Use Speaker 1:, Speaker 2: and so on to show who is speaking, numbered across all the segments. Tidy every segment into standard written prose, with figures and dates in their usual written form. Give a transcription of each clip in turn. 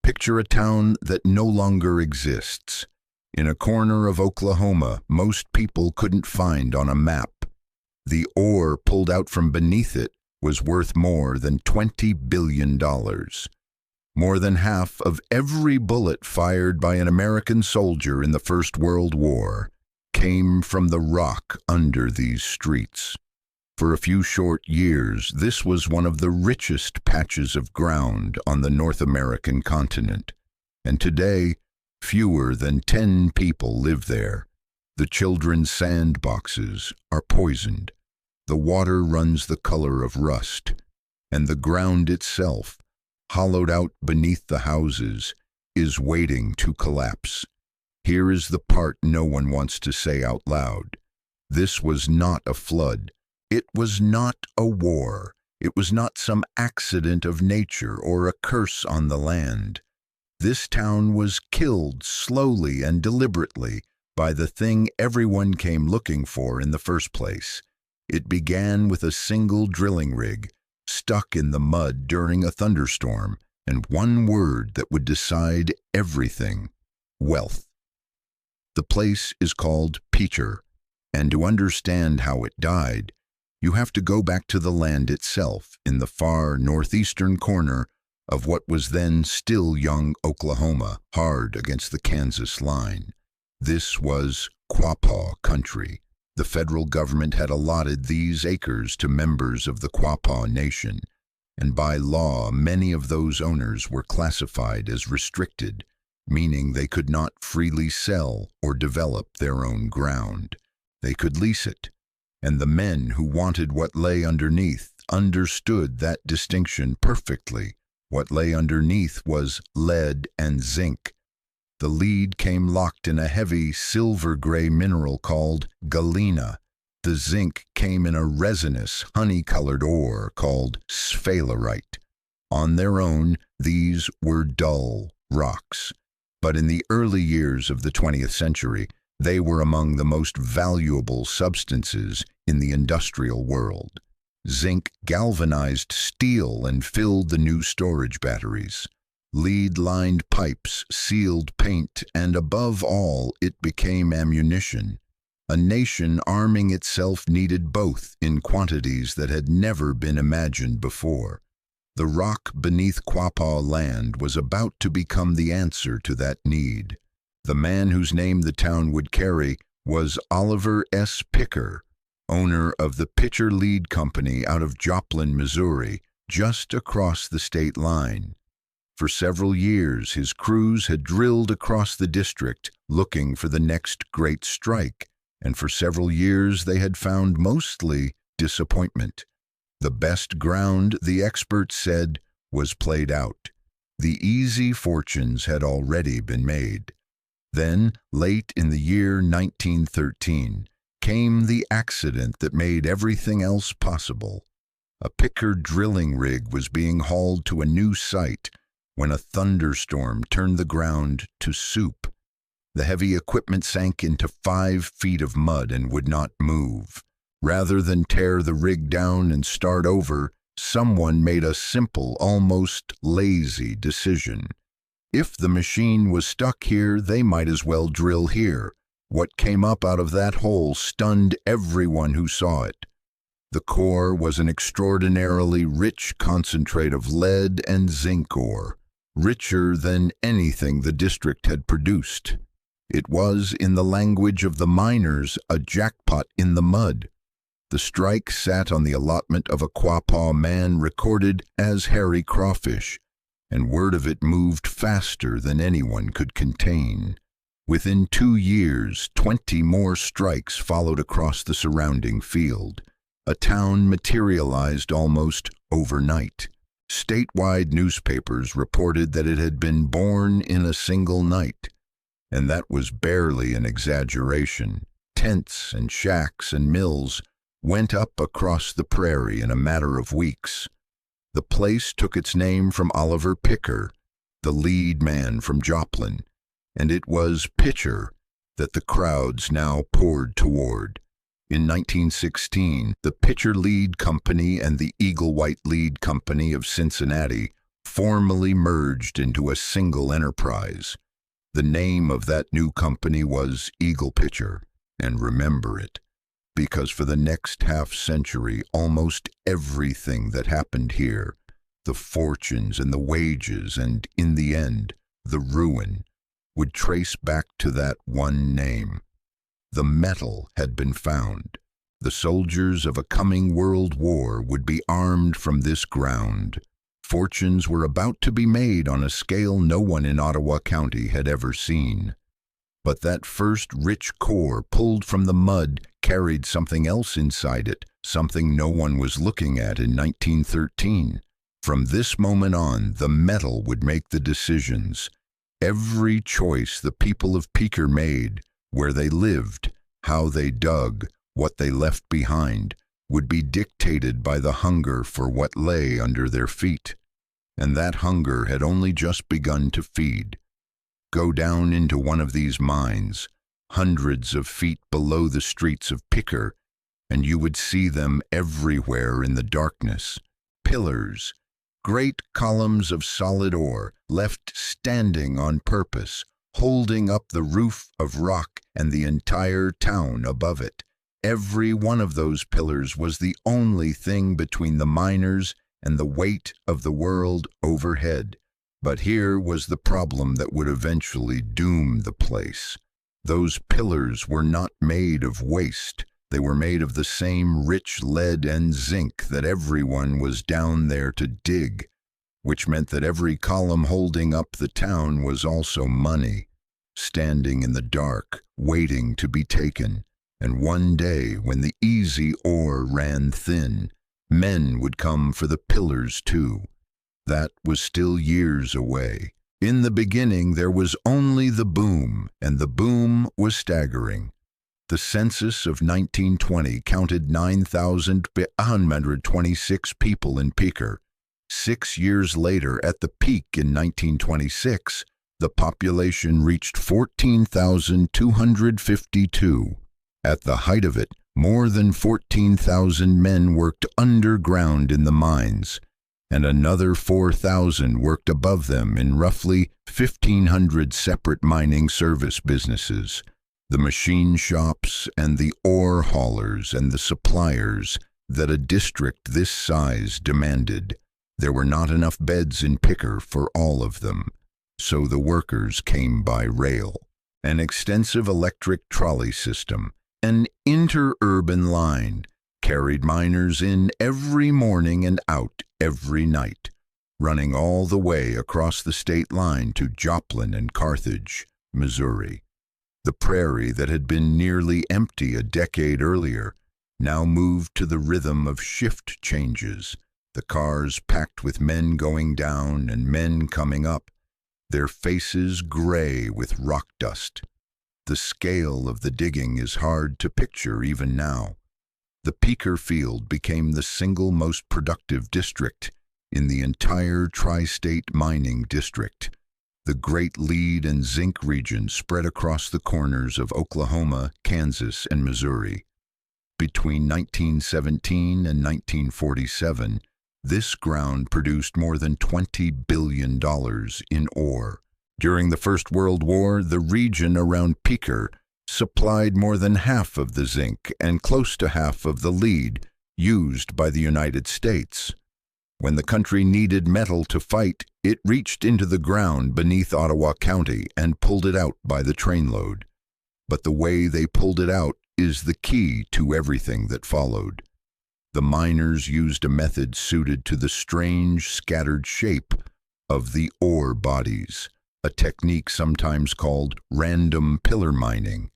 Speaker 1: Picture a town that no longer exists. In a corner of Oklahoma most people couldn't find on a map. The ore pulled out from beneath it was worth more than $20 billion. More than half of every bullet fired by an American soldier in the First World War came from the rock under these streets. For a few short years, this was one of the richest patches of ground on the North American continent, and today, fewer than 10 people live there. The children's sandboxes are poisoned. The water runs the color of rust, and the ground itself, hollowed out beneath the houses, is waiting to collapse. Here is the part no one wants to say out loud. This was not a flood. It was not a war. It was not some accident of nature or a curse on the land. This town was killed slowly and deliberately by the thing everyone came looking for in the first place. It began with a single drilling rig, stuck in the mud during a thunderstorm, and one word that would decide everything: wealth. The place is called Picher, and to understand how it died, you have to go back to the land itself in the far northeastern corner of what was then still young Oklahoma, hard against the Kansas line. This was Quapaw country. The federal government had allotted these acres to members of the Quapaw Nation, and by law many of those owners were classified as restricted, meaning they could not freely sell or develop their own ground. They could lease it, and the men who wanted what lay underneath understood that distinction perfectly. What lay underneath was lead and zinc. The lead came locked in a heavy silver-gray mineral called galena. The zinc came in a resinous, honey-colored ore called sphalerite. On their own, these were dull rocks. But in the early years of the 20th century, they were among the most valuable substances in the industrial world. Zinc galvanized steel and filled the new storage batteries. Lead-lined pipes sealed paint, and above all, it became ammunition. A nation arming itself needed both in quantities that had never been imagined before. The rock beneath Quapaw land was about to become the answer to that need. The man whose name the town would carry was Oliver S. Picher, owner of the Picher Lead Company out of Joplin, Missouri, just across the state line. For several years, his crews had drilled across the district looking for the next great strike, and for several years they had found mostly disappointment. The best ground, the experts said, was played out. The easy fortunes had already been made. Then, late in the year 1913, came the accident that made everything else possible. A Picher drilling rig was being hauled to a new site when a thunderstorm turned the ground to soup. The heavy equipment sank into 5 feet of mud and would not move. Rather than tear the rig down and start over, someone made a simple, almost lazy decision. If the machine was stuck here, they might as well drill here. What came up out of that hole stunned everyone who saw it. The core was an extraordinarily rich concentrate of lead and zinc ore, richer than anything the district had produced. It was, in the language of the miners, a jackpot in the mud. The strike sat on the allotment of a Quapaw man recorded as Harry Crawfish, and word of it moved faster than anyone could contain. Within 2 years, 20 more strikes followed across the surrounding field. A town materialized almost overnight. Statewide newspapers reported that it had been born in a single night, and that was barely an exaggeration. Tents and shacks and mills went up across the prairie in a matter of weeks. The place took its name from Oliver Picher, the lead man from Joplin, and it was Picher that the crowds now poured toward. In 1916, the Picher Lead Company and the Eagle White Lead Company of Cincinnati formally merged into a single enterprise. The name of that new company was Eagle Picher, and remember it, because for the next half-century, almost everything that happened here, the fortunes and the wages and, in the end, the ruin, would trace back to that one name. The metal had been found. The soldiers of a coming world war would be armed from this ground. Fortunes were about to be made on a scale no one in Ottawa County had ever seen. But that first rich core pulled from the mud carried something else inside it, something no one was looking at in 1913. From this moment on, the metal would make the decisions. Every choice the people of Picher made, where they lived, how they dug, what they left behind, would be dictated by the hunger for what lay under their feet. And that hunger had only just begun to feed. Go down into one of these mines, hundreds of feet below the streets of Picher, and you would see them everywhere in the darkness. Pillars, great columns of solid ore, left standing on purpose, holding up the roof of rock and the entire town above it. Every one of those pillars was the only thing between the miners and the weight of the world overhead. But here was the problem that would eventually doom the place. Those pillars were not made of waste. They were made of the same rich lead and zinc that everyone was down there to dig, which meant that every column holding up the town was also money, standing in the dark, waiting to be taken. And one day, when the easy ore ran thin, men would come for the pillars too. That was still years away. In the beginning, there was only the boom, and the boom was staggering. The census of 1920 counted 9,126 people in Picher. 6 years later, at the peak in 1926, the population reached 14,252. At the height of it, more than 14,000 men worked underground in the mines, and another 4,000 worked above them in roughly 1,500 separate mining service businesses. The machine shops and the ore haulers and the suppliers that a district this size demanded. There were not enough beds in Picher for all of them, so the workers came by rail. An extensive electric trolley system, an interurban line, carried miners in every morning and out every night, running all the way across the state line to Joplin and Carthage, Missouri. The prairie that had been nearly empty a decade earlier now moved to the rhythm of shift changes, the cars packed with men going down and men coming up, their faces gray with rock dust. The scale of the digging is hard to picture even now. The Picher field became the single most productive district in the entire tri-state mining district. The great lead and zinc region spread across the corners of Oklahoma, Kansas, and Missouri. Between 1917 and 1947, this ground produced more than $20 billion in ore. During the First World War, the region around Picher supplied more than half of the zinc and close to half of the lead used by the United States. When the country needed metal to fight, it reached into the ground beneath Ottawa County and pulled it out by the trainload. But the way they pulled it out is the key to everything that followed. The miners used a method suited to the strange, scattered shape of the ore bodies, a technique sometimes called random pillar mining.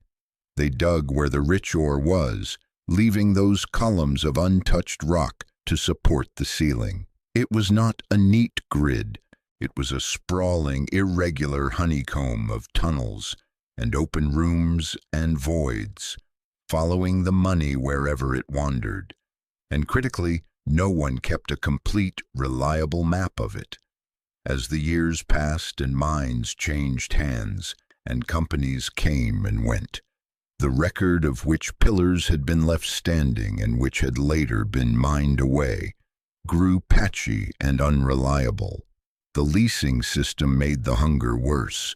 Speaker 1: They dug where the rich ore was, leaving those columns of untouched rock to support the ceiling. It was not a neat grid. It was a sprawling, irregular honeycomb of tunnels and open rooms and voids, following the money wherever it wandered. And critically, no one kept a complete, reliable map of it. As the years passed and mines changed hands and companies came and went, the record of which pillars had been left standing and which had later been mined away grew patchy and unreliable. The leasing system made the hunger worse,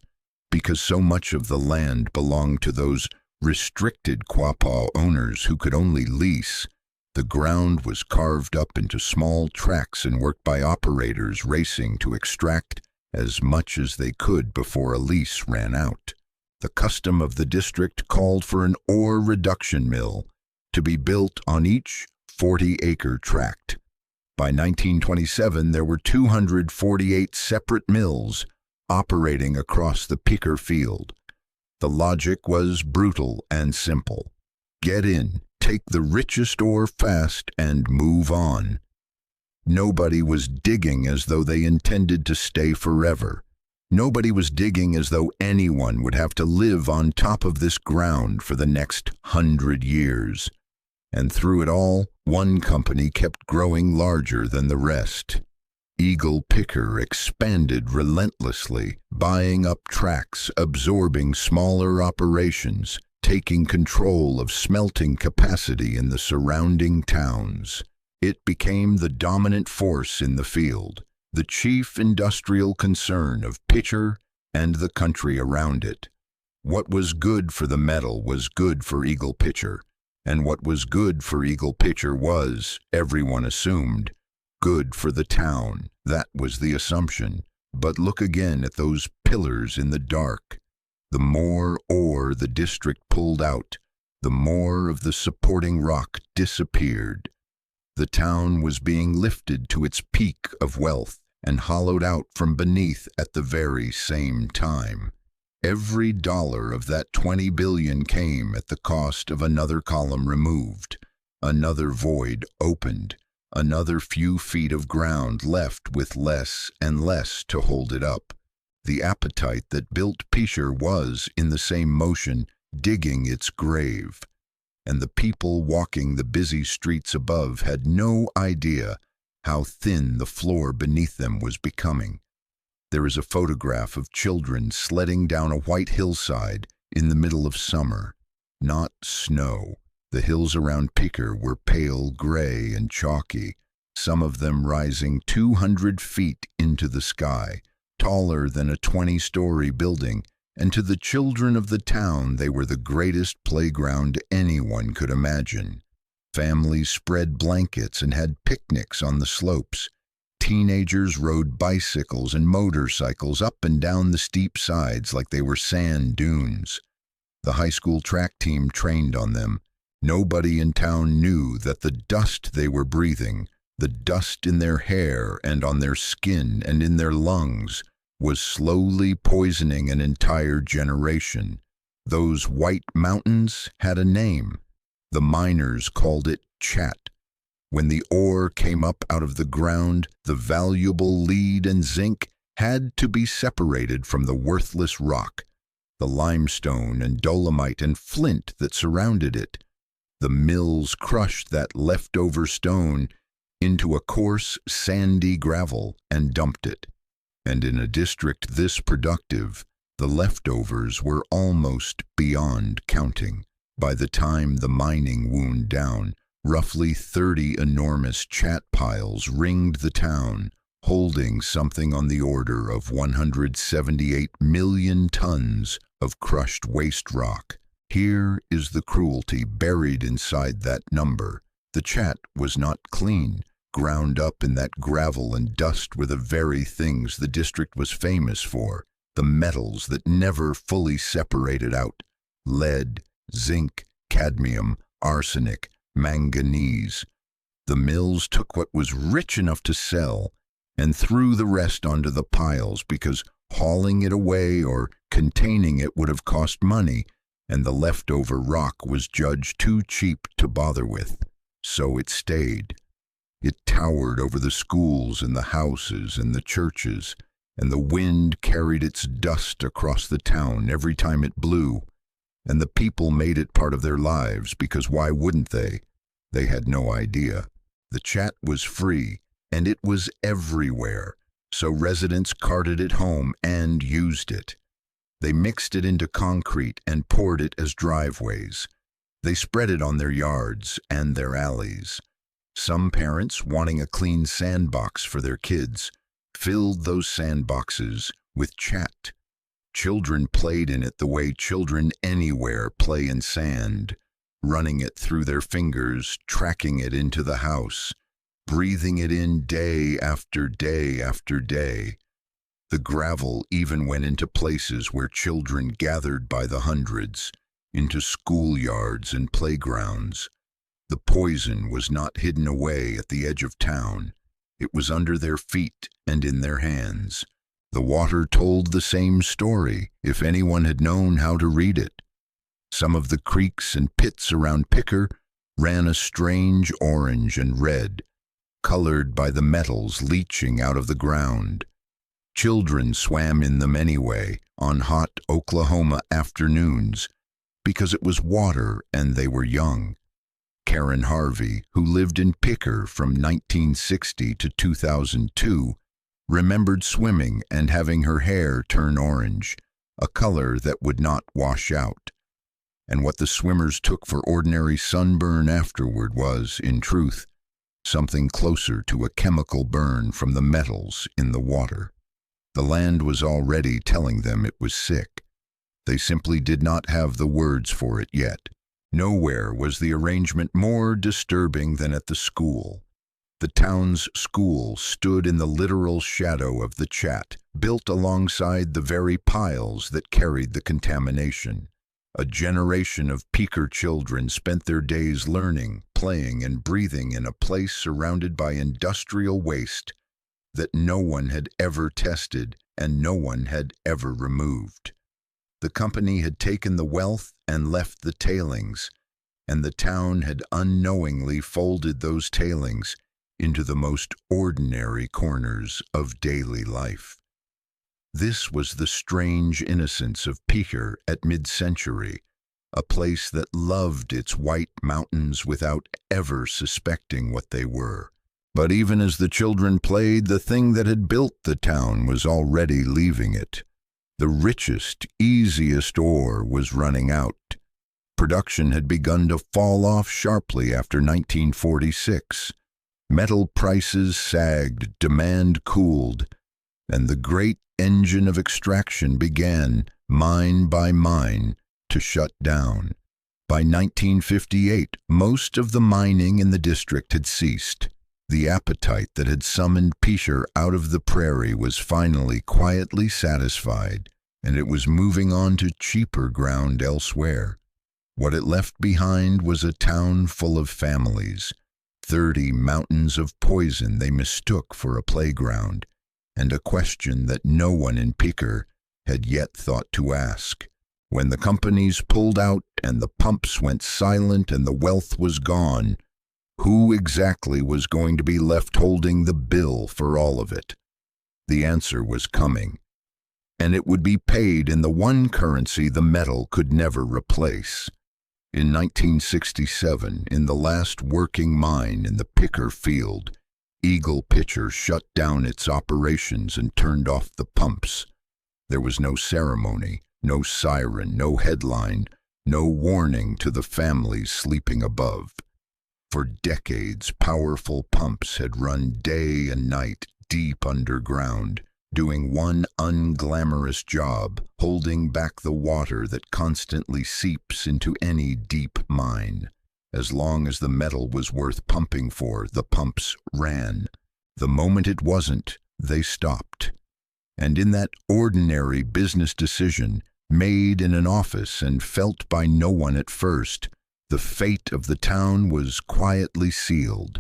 Speaker 1: because so much of the land belonged to those restricted Quapaw owners who could only lease. The ground was carved up into small tracts and worked by operators racing to extract as much as they could before a lease ran out. The custom of the district called for an ore reduction mill to be built on each 40-acre tract. By 1927, there were 248 separate mills operating across the Picher field. The logic was brutal and simple. Get in, take the richest ore fast, and move on. Nobody was digging as though they intended to stay forever. Nobody was digging as though anyone would have to live on top of this ground for the next 100 years. And through it all, one company kept growing larger than the rest. Picher expanded relentlessly, buying up tracts, absorbing smaller operations, taking control of smelting capacity in the surrounding towns. It became the dominant force in the field, the chief industrial concern of Picher and the country around it. What was good for the metal was good for Picher, and what was good for Picher was, everyone assumed, good for the town. That was the assumption. But look again at those pillars in the dark. The more ore the district pulled out, the more of the supporting rock disappeared. The town was being lifted to its peak of wealth and hollowed out from beneath at the very same time. Every dollar of that 20 billion came at the cost of another column removed, another void opened, another few feet of ground left with less and less to hold it up. The appetite that built Picher was, in the same motion, digging its grave, and the people walking the busy streets above had no idea how thin the floor beneath them was becoming. There is a photograph of children sledding down a white hillside in the middle of summer. Not snow. The hills around Picher were pale gray and chalky, some of them rising 200 feet into the sky, taller than a 20-story building, and to the children of the town they were the greatest playground anyone could imagine. Families spread blankets and had picnics on the slopes. Teenagers rode bicycles and motorcycles up and down the steep sides like they were sand dunes. The high school track team trained on them. Nobody in town knew that the dust they were breathing, the dust in their hair and on their skin and in their lungs, was slowly poisoning an entire generation. Those white mountains had a name. The miners called it chat. When the ore came up out of the ground, the valuable lead and zinc had to be separated from the worthless rock, the limestone and dolomite and flint that surrounded it. The mills crushed that leftover stone into a coarse, sandy gravel and dumped it. And in a district this productive, the leftovers were almost beyond counting. By the time the mining wound down, roughly 30 enormous chat piles ringed the town, holding something on the order of 178 million tons of crushed waste rock. Here is the cruelty buried inside that number. The chat was not clean. Ground up in that gravel and dust were the very things the district was famous for, the metals that never fully separated out: lead, zinc, cadmium, arsenic, manganese. The mills took what was rich enough to sell and threw the rest onto the piles because hauling it away or containing it would have cost money, and the leftover rock was judged too cheap to bother with. So it stayed. It towered over the schools and the houses and the churches, and the wind carried its dust across the town every time it blew, and the people made it part of their lives because why wouldn't they? They had no idea. The chat was free, and it was everywhere, so residents carted it home and used it. They mixed it into concrete and poured it as driveways. They spread it on their yards and their alleys. Some parents, wanting a clean sandbox for their kids, filled those sandboxes with chat. Children played in it the way children anywhere play in sand, running it through their fingers, tracking it into the house, breathing it in day after day after day. The gravel even went into places where children gathered by the hundreds, into schoolyards and playgrounds. The poison was not hidden away at the edge of town. It was under their feet and in their hands. The water told the same story, if anyone had known how to read it. Some of the creeks and pits around Picher ran a strange orange and red, colored by the metals leaching out of the ground. Children swam in them anyway, on hot Oklahoma afternoons, because it was water and they were young. Karen Harvey, who lived in Picher from 1960 to 2002, remembered swimming and having her hair turn orange, a color that would not wash out. And what the swimmers took for ordinary sunburn afterward was, in truth, something closer to a chemical burn from the metals in the water. The land was already telling them it was sick. They simply did not have the words for it yet. Nowhere was the arrangement more disturbing than at the school. The town's school stood in the literal shadow of the chat, built alongside the very piles that carried the contamination. A generation of Picher children spent their days learning, playing, and breathing in a place surrounded by industrial waste that no one had ever tested and no one had ever removed. The company had taken the wealth and left the tailings, and the town had unknowingly folded those tailings into the most ordinary corners of daily life. This was the strange innocence of Picher at mid-century, a place that loved its white mountains without ever suspecting what they were. But even as the children played, the thing that had built the town was already leaving it. The richest, easiest ore was running out. Production had begun to fall off sharply after 1946. Metal prices sagged, demand cooled, and the great engine of extraction began, mine by mine, to shut down. By 1958, most of the mining in the district had ceased. The appetite that had summoned Picher out of the prairie was finally quietly satisfied, and it was moving on to cheaper ground elsewhere. What it left behind was a town full of families, 30 mountains of poison they mistook for a playground, and a question that no one in Picher had yet thought to ask. When the companies pulled out and the pumps went silent and the wealth was gone, who exactly was going to be left holding the bill for all of it? The answer was coming, and it would be paid in the one currency the metal could never replace. In 1967, in the last working mine in the Picher field, Eagle Picher shut down its operations and turned off the pumps. There was no ceremony, no siren, no headline, no warning to the families sleeping above. For decades, powerful pumps had run day and night deep underground, doing one unglamorous job, holding back the water that constantly seeps into any deep mine. As long as the metal was worth pumping for, the pumps ran. The moment it wasn't, they stopped. And in that ordinary business decision, made in an office and felt by no one at first, the fate of the town was quietly sealed.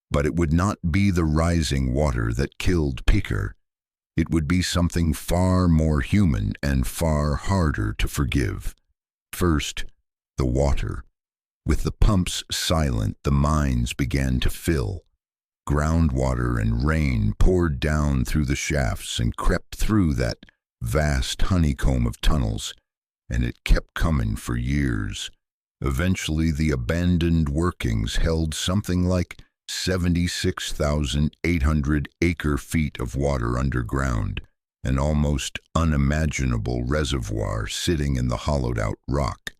Speaker 1: But it would not be the rising water that killed Picher. It would be something far more human and far harder to forgive. First, the water. With the pumps silent, the mines began to fill. Groundwater and rain poured down through the shafts and crept through that vast honeycomb of tunnels, and it kept coming for years. Eventually, the abandoned workings held something like 76,800 acre-feet of water underground, an almost unimaginable reservoir sitting in the hollowed-out rock.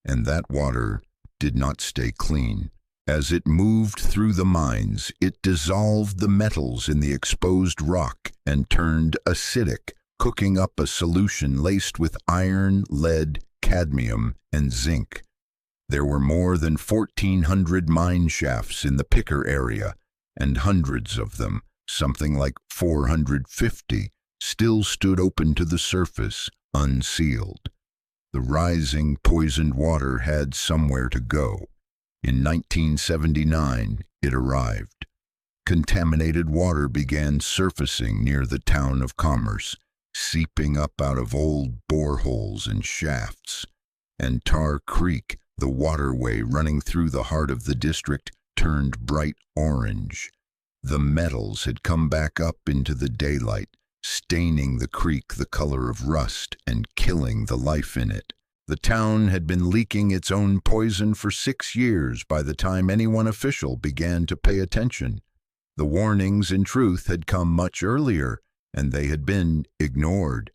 Speaker 1: And that water did not stay clean. As it moved through the mines, it dissolved the metals in the exposed rock and turned acidic, cooking up a solution laced with iron, lead, cadmium, and zinc. There were more than 1,400 mine shafts in the Picher area, and hundreds of them, something like 450, still stood open to the surface, unsealed. The rising, poisoned water had somewhere to go. In 1979, it arrived. Contaminated water began surfacing near the town of Commerce, seeping up out of old boreholes and shafts. And Tar Creek, the waterway running through the heart of the district, turned bright orange. The metals had come back up into the daylight, staining the creek the color of rust and killing the life in it. The town had been leaking its own poison for 6 years by the time any one official began to pay attention. The warnings, in truth, had come much earlier, and they had been ignored.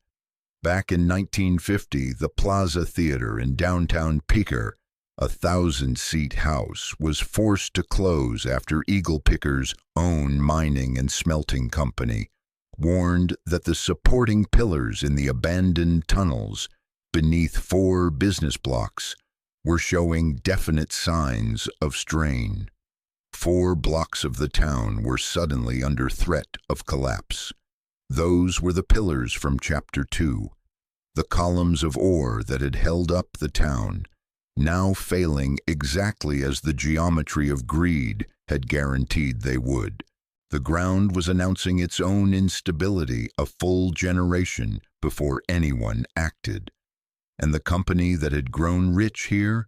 Speaker 1: Back in 1950, the Plaza Theater in downtown Picher, a 1,000-seat house, was forced to close after Eagle Picker's own mining and smelting company warned that the supporting pillars in the abandoned tunnels beneath 4 business blocks were showing definite signs of strain. 4 blocks of the town were suddenly under threat of collapse. Those were the pillars from Chapter 2, the columns of ore that had held up the town, now failing exactly as the geometry of greed had guaranteed they would. The ground was announcing its own instability a full generation before anyone acted. And the company that had grown rich here,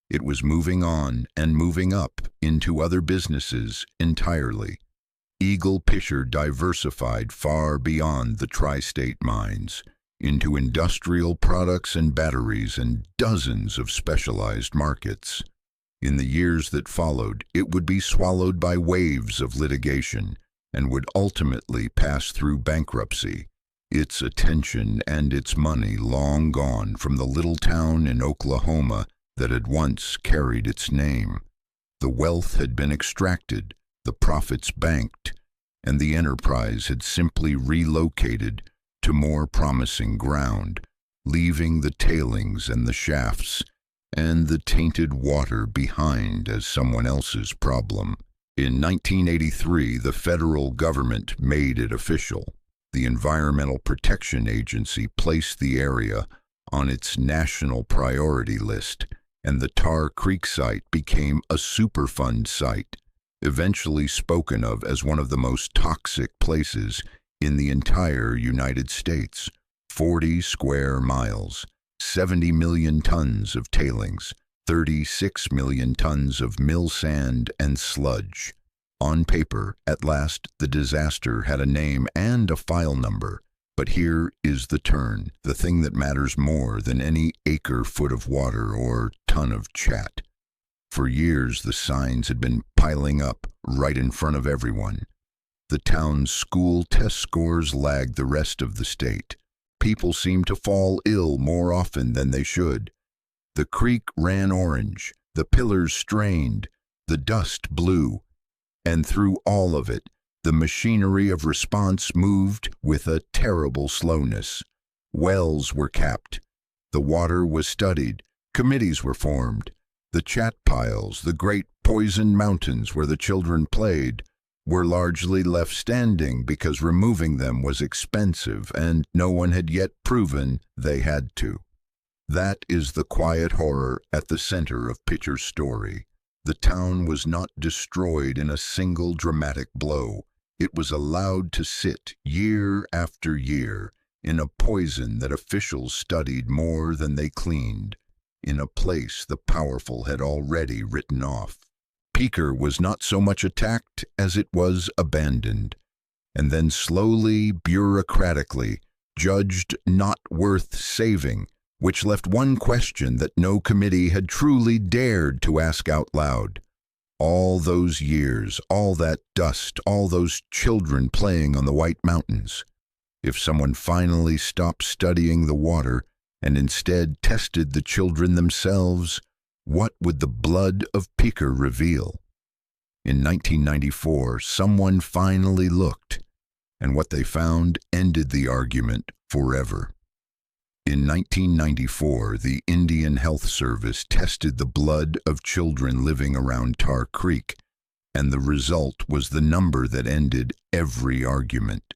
Speaker 1: it was moving on and moving up into other businesses entirely. Eagle Picher diversified far beyond the tri-state mines, into industrial products and batteries and dozens of specialized markets. In the years that followed, it would be swallowed by waves of litigation and would ultimately pass through bankruptcy, its attention and its money long gone from the little town in Oklahoma that had once carried its name. The wealth had been extracted, the profits banked, and the enterprise had simply relocated to more promising ground, leaving the tailings and the shafts and the tainted water behind as someone else's problem. In 1983, the federal government made it official. The Environmental Protection Agency placed the area on its national priority list, and the Tar Creek site became a Superfund site, eventually spoken of as one of the most toxic places in the entire United States. 40 square miles, 70 million tons of tailings, 36 million tons of mill sand and sludge. On paper, at last, the disaster had a name and a file number. But here is the turn, the thing that matters more than any acre-foot of water or ton of chat. For years, the signs had been piling up right in front of everyone. The town's school test scores lagged the rest of the state. People seemed to fall ill more often than they should. The creek ran orange, the pillars strained, the dust blew, and through all of it, the machinery of response moved with a terrible slowness. Wells were capped, the water was studied, committees were formed. The chat piles, the great poisoned mountains where the children played, were largely left standing because removing them was expensive and no one had yet proven they had to. That is the quiet horror at the center of Picher's story. The town was not destroyed in a single dramatic blow. It was allowed to sit year after year in a poison that officials studied more than they cleaned, in a place the powerful had already written off. Picher was not so much attacked as it was abandoned, and then slowly, bureaucratically, judged not worth saving, which left one question that no committee had truly dared to ask out loud. All those years, all that dust, all those children playing on the White Mountains. If someone finally stopped studying the water and instead tested the children themselves, what would the blood of Picher reveal? In 1994, someone finally looked, and what they found ended the argument forever. In 1994, the Indian Health Service tested the blood of children living around Tar Creek, and the result was the number that ended every argument.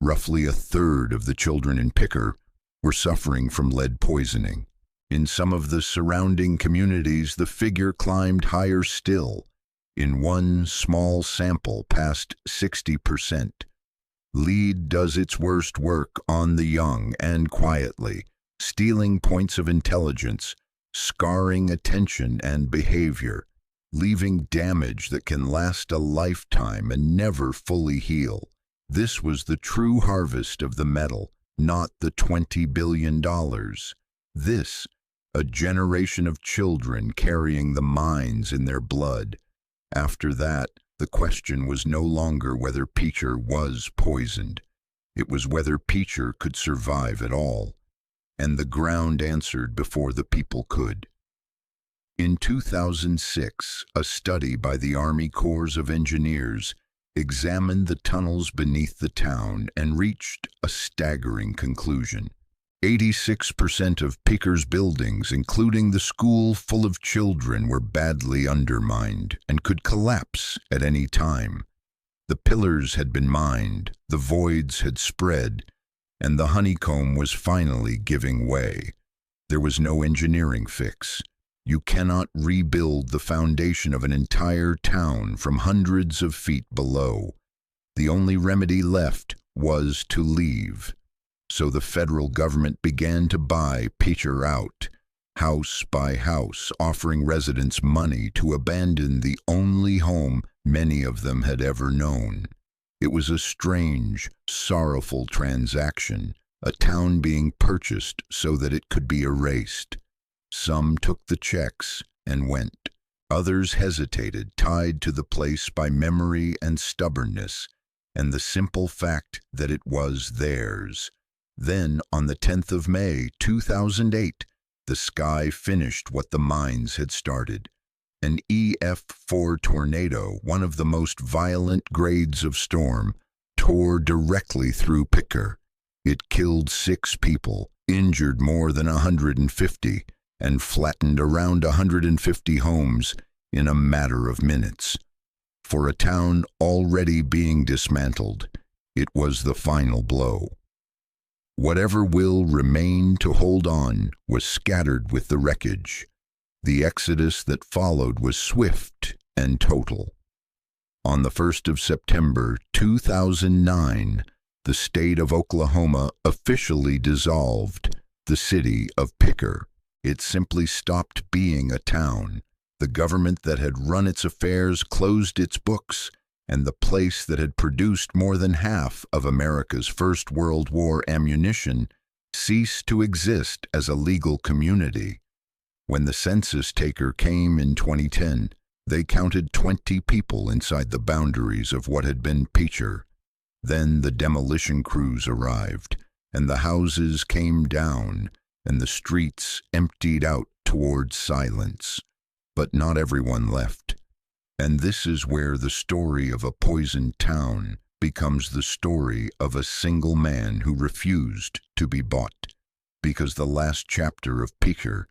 Speaker 1: Roughly a third of the children in Picher were suffering from lead poisoning. In some of the surrounding communities, the figure climbed higher still, in one small sample past 60%. Lead does its worst work on the young and quietly, stealing points of intelligence, scarring attention and behavior, leaving damage that can last a lifetime and never fully heal. This was the true harvest of the metal, not the $20 billion. This, a generation of children carrying the mines in their blood. After that, the question was no longer whether Picher was poisoned. It was whether Picher could survive at all. And the ground answered before the people could. In 2006, a study by the Army Corps of Engineers examined the tunnels beneath the town and reached a staggering conclusion. 86% of Picher's buildings, including the school full of children, were badly undermined and could collapse at any time. The pillars had been mined, the voids had spread, and the honeycomb was finally giving way. There was no engineering fix. You cannot rebuild the foundation of an entire town from hundreds of feet below. The only remedy left was to leave. So the federal government began to buy Picher out, house by house, offering residents money to abandon the only home many of them had ever known. It was a strange, sorrowful transaction, a town being purchased so that it could be erased. Some took the checks and went. Others hesitated, tied to the place by memory and stubbornness, and the simple fact that it was theirs. Then, on the 10th of May, 2008, the sky finished what the mines had started. An EF4 tornado, one of the most violent grades of storm, tore directly through Picher. It killed 6 people, injured more than 150, and flattened around 150 homes in a matter of minutes. For a town already being dismantled, it was the final blow. Whatever will remained to hold on was scattered with the wreckage. The exodus that followed was swift and total. On the 1st of September 2009, the state of Oklahoma officially dissolved the city of Picher. It simply stopped being a town. The government that had run its affairs closed its books, and the place that had produced more than half of America's First World War ammunition ceased to exist as a legal community. When the census taker came in 2010, they counted 20 people inside the boundaries of what had been Picher. Then the demolition crews arrived, and the houses came down, and the streets emptied out towards silence. But not everyone left. And this is where the story of a poisoned town becomes the story of a single man who refused to be bought, because the last chapter of Picher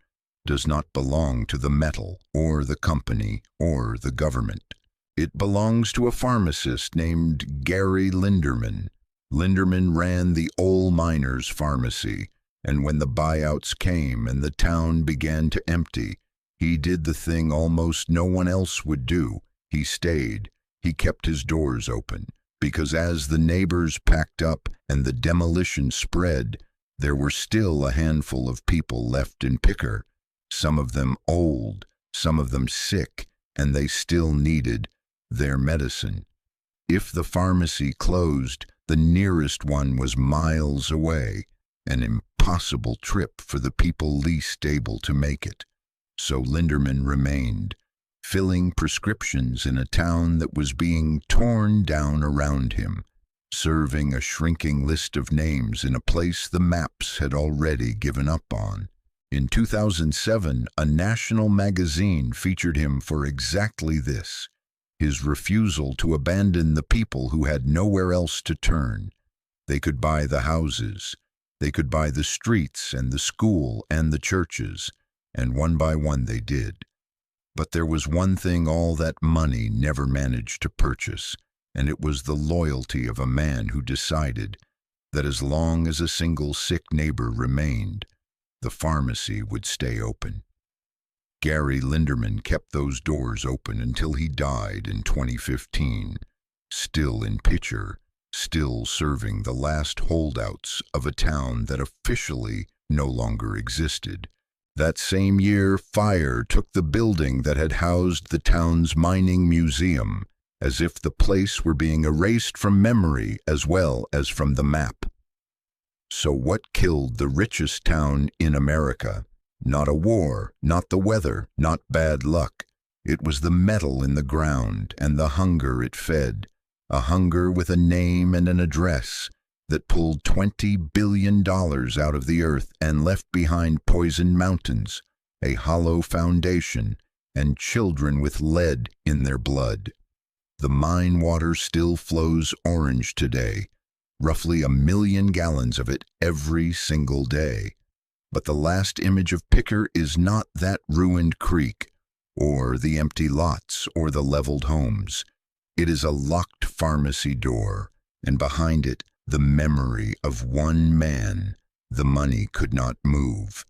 Speaker 1: does not belong to the metal or the company or the government. It belongs to a pharmacist named Gary Linderman. Linderman ran the Ole Miners Pharmacy, and when the buyouts came and the town began to empty, he did the thing almost no one else would do. He stayed. He kept his doors open, because as the neighbors packed up and the demolition spread, there were still a handful of people left in Picher, some of them old, some of them sick, and they still needed their medicine. If the pharmacy closed, the nearest one was miles away, an impossible trip for the people least able to make it. So Linderman remained, filling prescriptions in a town that was being torn down around him, serving a shrinking list of names in a place the maps had already given up on. In 2007, a national magazine featured him for exactly this. his refusal to abandon the people who had nowhere else to turn. They could buy the houses, they could buy the streets and the school and the churches, and one by one they did. But there was one thing all that money never managed to purchase, and it was the loyalty of a man who decided that as long as a single sick neighbor remained, the pharmacy would stay open. Gary Linderman kept those doors open until he died in 2015, still in Picher, still serving the last holdouts of a town that officially no longer existed. That same year, fire took the building that had housed the town's mining museum, as if the place were being erased from memory as well as from the map. So what killed the richest town in America? Not a war, not the weather, not bad luck. It was the metal in the ground and the hunger it fed, a hunger with a name and an address that pulled $20 billion out of the earth and left behind poisoned mountains, a hollow foundation, and children with lead in their blood. The mine water still flows orange today, roughly 1 million gallons of it every single day. But the last image of Picher is not that ruined creek, or the empty lots, or the leveled homes. It is a locked pharmacy door, and behind it, the memory of one man. The money could not move.